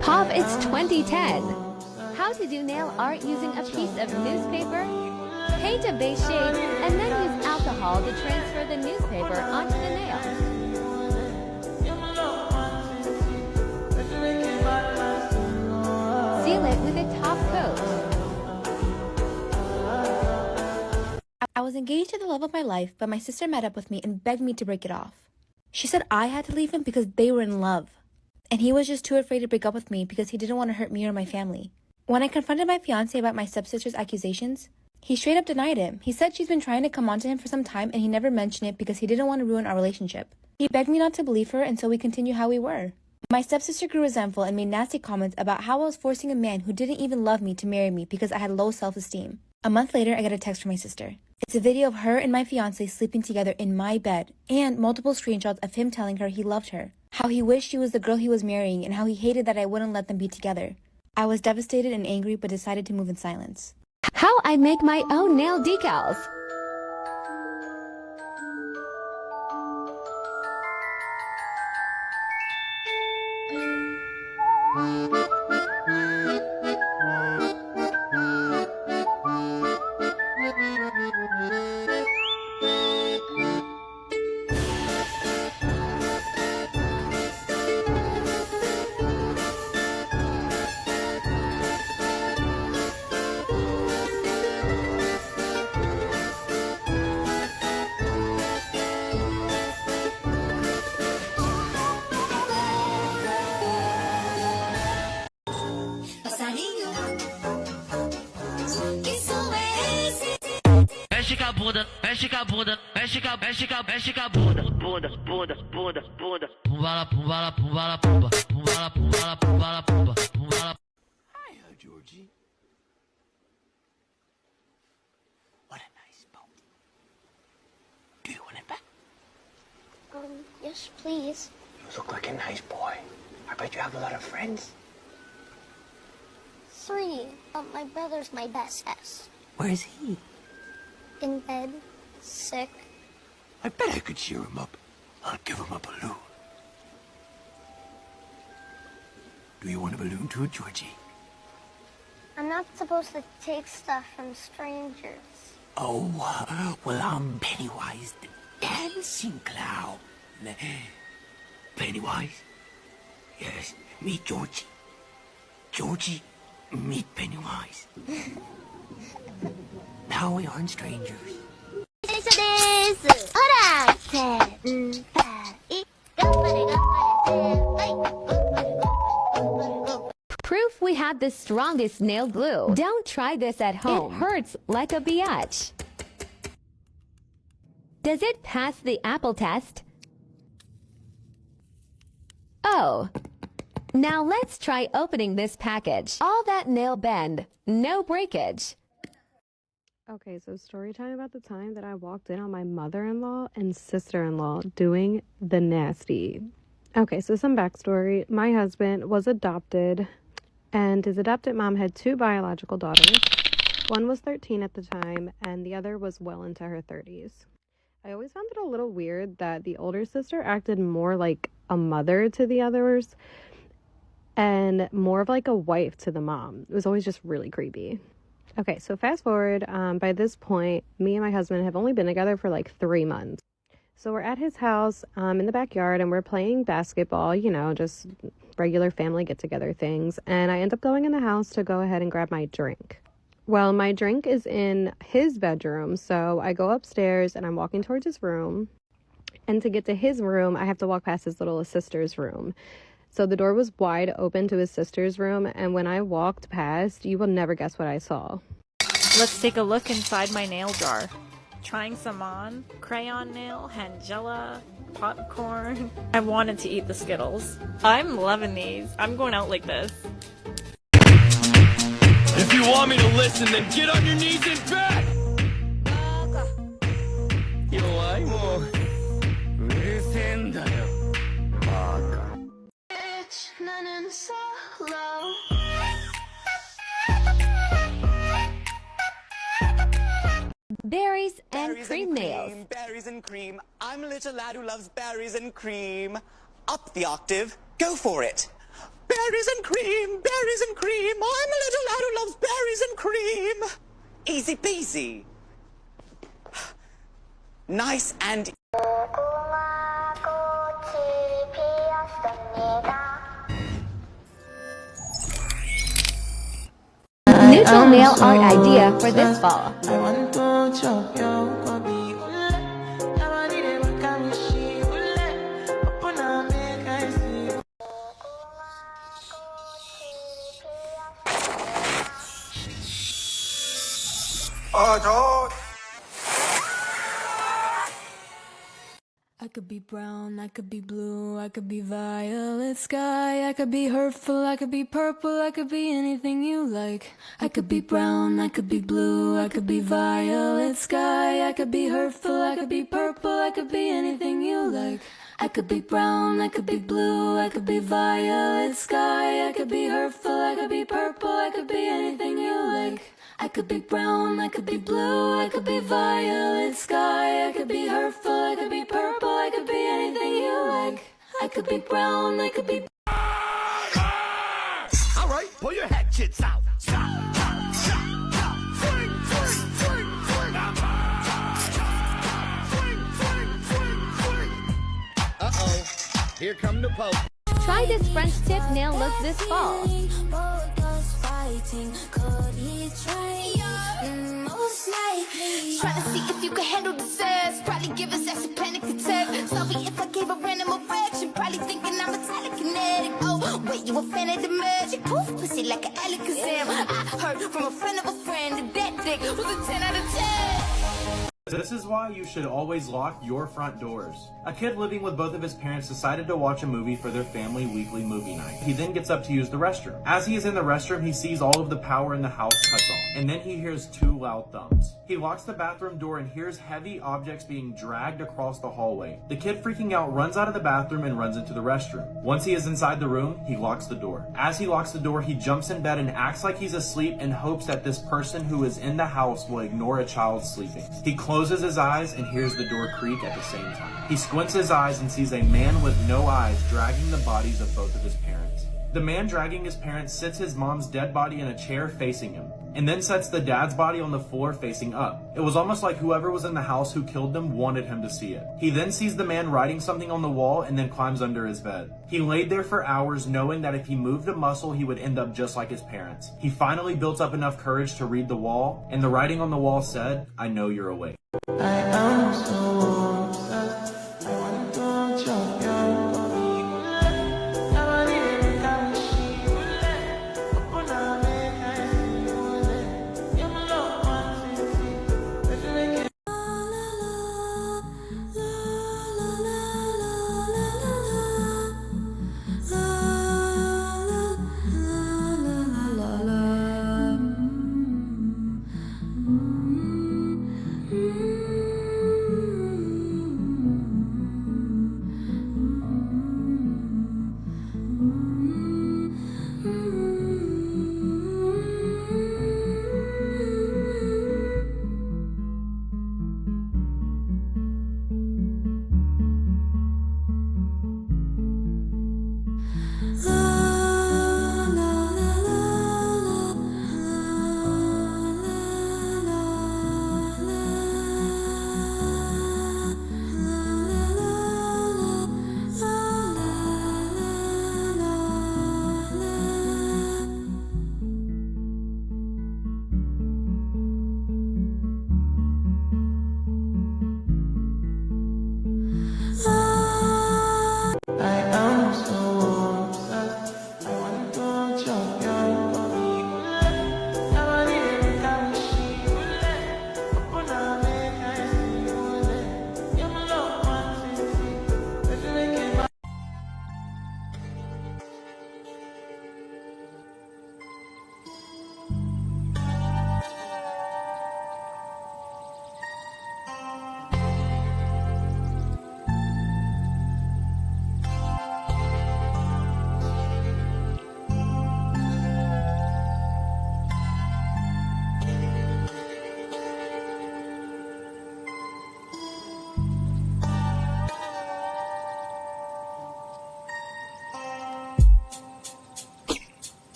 Pop is 2010. How to do nail art using a piece of newspaper? Paint a base shade and then use alcohol to transfer the newspaper onto the nail. Seal it with a top coat. I was engaged to the love of my life, but my sister met up with me and begged me to break it off. She said I had to leave him because they were in love, and he was just too afraid to break up with me because he didn't want to hurt me or my family. When I confronted my fiancé about my stepsister's accusations, he straight up denied it. He said she's been trying to come on to him for some time and he never mentioned it because he didn't want to ruin our relationship. He begged me not to believe her, and so we continued how we were. My stepsister grew resentful and made nasty comments about how I was forcing a man who didn't even love me to marry me because I had low self-esteem. A month later, I get a text from my sister. It's a video of her and my fiancé sleeping together in my bed, and multiple screenshots of him telling her he loved her, how he wished she was the girl he was marrying, and how he hated that I wouldn't let them be together. I was devastated and angry, but decided to move in silence. How I make my own nail decals. Mexe com a bunda, mexe com a bunda, mexe com a bunda, bunda, bunda, bunda, bunda. Pumbala, pumbala, pumbala, pumba, pumbala, pumbala, pumbala, pumba, pumbala. Hiya, Georgie. What a nice boat. Do you want it back? Yes, please. You look like a nice boy. I bet you have a lot of friends. 3. My brother's my best S. Where's he? In bed, sick. I bet I could cheer him up. I'll give him a balloon. Do you want a balloon too, Georgie? I'm not supposed to take stuff from strangers. Oh, well, I'm Pennywise the dancing clown. Pennywise? Yes, meet Georgie. Georgie, meet Pennywise. Now we aren't strangers. Proof we have the strongest nail glue. Don't try this at home. It hurts like a biatch. Does it pass the apple test? Oh. Now let's try opening this package. All that nail bend, no breakage. Okay, so story time about the time that I walked in on my mother-in-law and sister-in-law doing the nasty. Okay, so some backstory. My husband was adopted, and his adopted mom had 2 biological daughters. One was 13 at the time, and the other was well into her 30s. I always found it a little weird that the older sister acted more like a mother to the others and more of like a wife to the mom. It was always just really creepy. Okay, so fast forward, by this point, me and my husband have only been together for like 3 months. So we're at his house in the backyard and we're playing basketball, you know, just regular family get-together things. And I end up going in the house to go ahead and grab my drink. Well, my drink is in his bedroom, so I go upstairs and I'm walking towards his room. And to get to his room, I have to walk past his little sister's room. So the door was wide open to his sister's room, and when I walked past, you will never guess what I saw. Let's take a look inside my nail jar. Trying some on. Crayon nail, Hangella, popcorn. I wanted to eat the Skittles. I'm loving these. I'm going out like this. If you want me to listen, then get on your knees and back. You like more? Listen, Berries and cream nails. Berries and cream. I'm a little lad who loves berries and cream. Up the octave. Go for it. berries and cream, berries and cream. I'm a little lad who loves berries and cream. Easy peasy. Nice and Neutral nail art idea for this fall. I could be brown, I could be blue, I could be violet sky, I could be hurtful, I could be purple, I could be anything you like. I could be brown, I could be blue, I could be violet sky, I could be hurtful, I could be purple, I could be anything you like. I could be brown, I could be blue, I could be violet sky, I could be hurtful, I could be purple, I could be anything you like. I could be brown, I could be blue, I could be violet sky, I could be hurtful, I could be purple, I could be anything you like. I could be brown, I could be. All right, pull your hatchets out. Uh-oh, here come the Pope. Try this French tip nail look this fall. Trying to see if you can handle the sass. Probably give us a panic attack. Sorry if I gave a random erection. Probably thinking I'm a telekinetic. Oh, wait, you a fan of the magic? Poof, pussy like an Alakazam. I heard from a friend of a friend that dick was a 10 out of 10. This is why you should always lock your front doors. A kid living with both of his parents decided to watch a movie for their family weekly movie night. He then gets up to use the restroom. As he is in the restroom, he sees all of the power in the house cuts off, and then he hears 2 loud thumps. He locks the bathroom door and hears heavy objects being dragged across the hallway. The kid, freaking out, runs out of the bathroom and runs into the restroom. Once he is inside the room, he locks the door. As he locks the door, he jumps in bed and acts like he's asleep in hopes that this person who is in the house will ignore a child sleeping. He closes his eyes and hears the door creak at the same time. He squints his eyes and sees a man with no eyes dragging the bodies of both of his parents. The man dragging his parents sits his mom's dead body in a chair facing him, and then sets the dad's body on the floor facing up. It was almost like whoever was in the house who killed them wanted him to see it. He then sees the man writing something on the wall and then climbs under his bed. He laid there for hours knowing that if he moved a muscle he would end up just like his parents. He finally built up enough courage to read the wall, and the writing on the wall said, "I know you're awake." I am so obsessed. I want to jump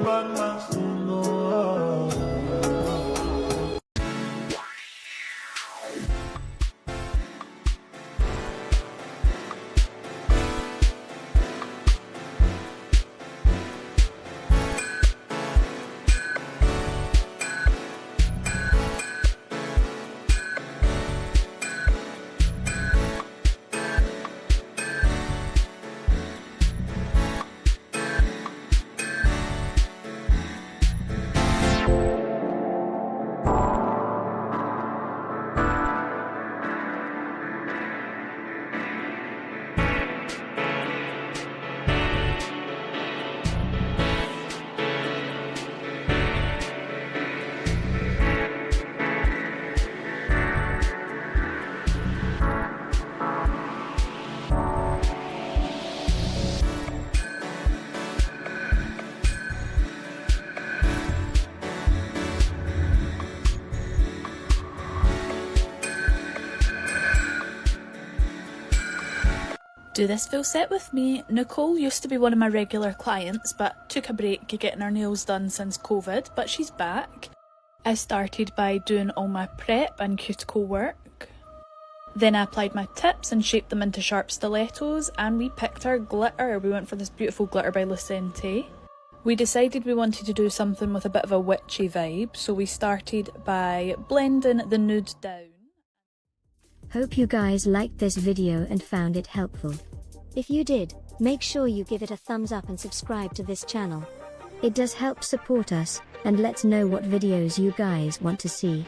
bad man still know. Do this full set with me. Nicole used to be one of my regular clients but took a break getting her nails done since COVID, but she's back. I started by doing all my prep and cuticle work. Then I applied my tips and shaped them into sharp stilettos, and we picked our glitter. We went for this beautiful glitter by Lucente. We decided we wanted to do something with a bit of a witchy vibe, so we started by blending the nude down. Hope you guys liked this video and found it helpful. If you did, make sure you give it a thumbs up and subscribe to this channel. It does help support us, and let's know what videos you guys want to see.